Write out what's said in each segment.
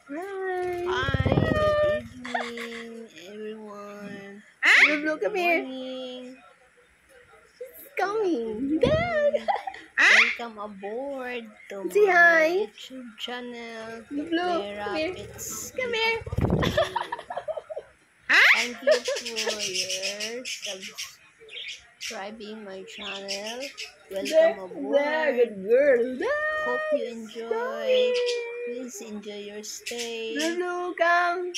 Hi. Hi, good evening, everyone. Blue, come Good here. morning. It's coming. Dad. Good. Welcome aboard to Say my hi. YouTube channel, Blue, The come here. Rapids Come here. Gift. Thank you for your subscribing my channel. There, Welcome there, aboard. good girl. There. Hope you It's enjoy. coming. Please enjoy your stay. Blue, come.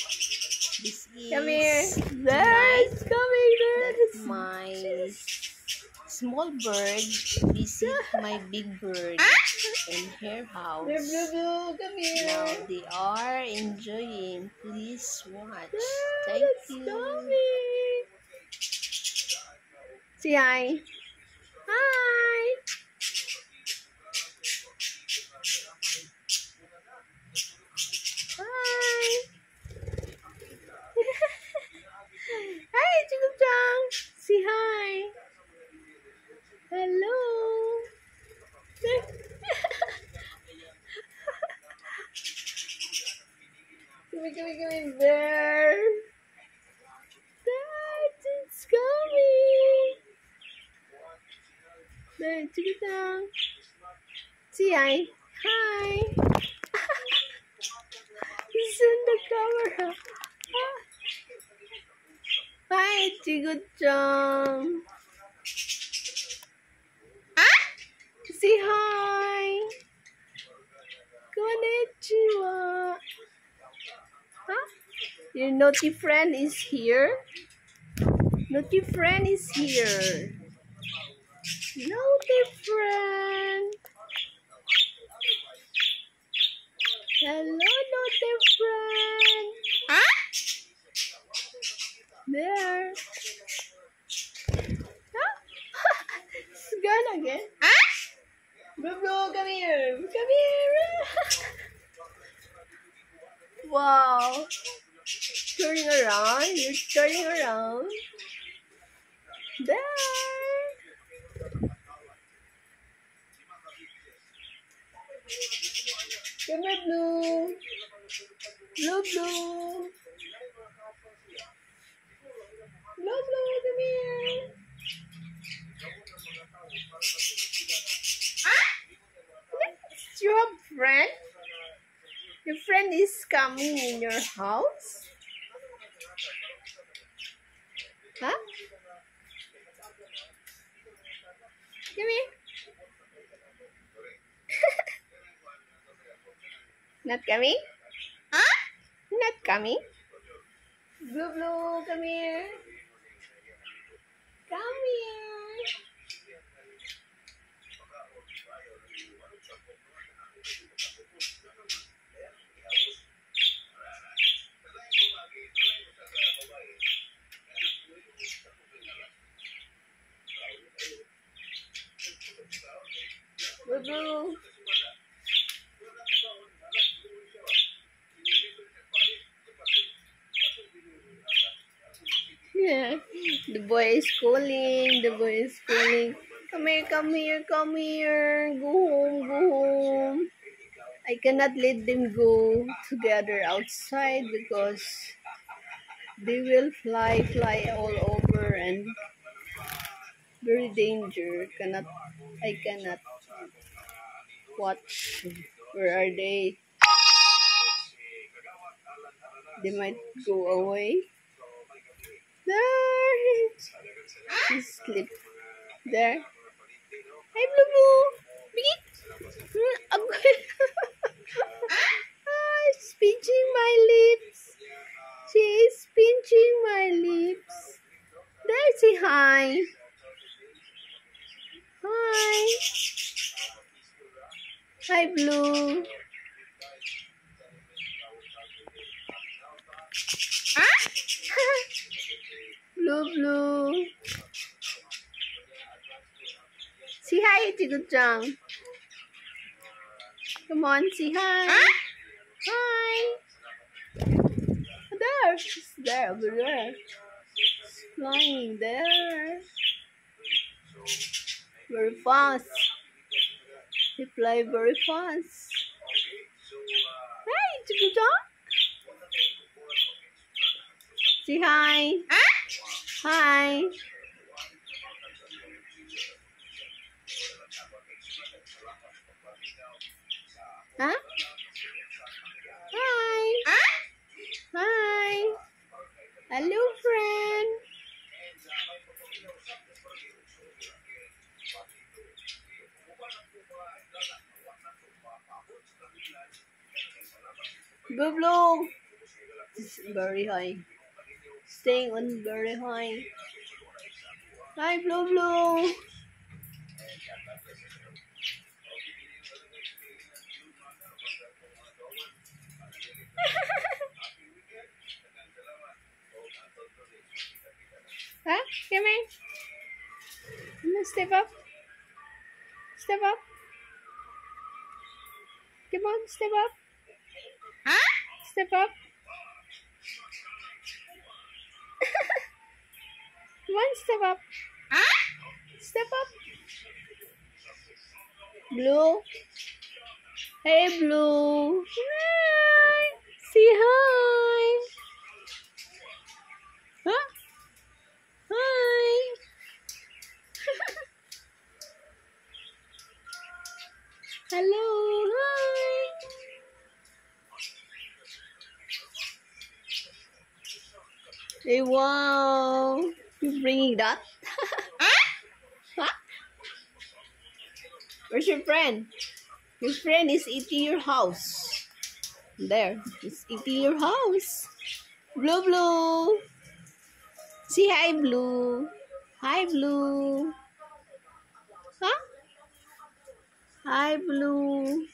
This Come here. is There, tonight it's coming. There. that my small bird visit my big bird in her There, house. Blue, come here. Now they are enjoying. Please watch. There, Thank it's you. coming. Say hi. Hi. Hi. Hi, Chikuchang. Say hi. Hello. Come, there. Dad, it's coming. There, Chikuchang. Say hi. Hi. He's in the camera. Hi, Chikuchang. Say hi. Konnichiwa. Huh? Your naughty friend is here. Naughty friend is here. Naughty friend. Hello, naughty friend. There. Huh? It's gone again. Bro, come here. Come here. Wow. Turning around. You're turning around. There. Come here, Blue. Blue, Blue. Blue, Blue, come here. You have a friend? Your friend is coming in your house? Huh? Come here. Not coming? Not coming? Blue, Blue, come here. Come here. Blue, Blue. Yeah. The boy is calling. The boy is calling. Come here, come here, come here. Go home, go home. I cannot let them go together outside because they will fly all over and very danger. I cannot watch. Where are they? They might go away. There. He's asleep. There. Hey, Blue Blue. Bigit. She's pinching my lips. She's pinching my lips. There, say hi. Hi. Hi, Blue. Blue, Blue. Say hi, Chiguchang. Come on, say hi. Hi. There, she's there, over there. She's flying there. Very fast. They fly very fast. Hey, Chiguchang. Say hi. Hi. Huh? Hi. Hi. Hello, friend. Blue Blue. It's very high. Staying on very high. Hi, Blue Blue. Huh? Come here. Come on, step up. Step up. Come on, step up. Step up. Come on, step up. Step up. Blue. Hey, Blue. Hi. Say hi. Huh? Hi. Hello. Hi. Hey, wow. You bringing that? Huh? Where's your friend? Your friend is eating your house. There. He's eating your house. Blue Blue. Say hi, Blue. Hi, Blue. Huh? Hi, Blue.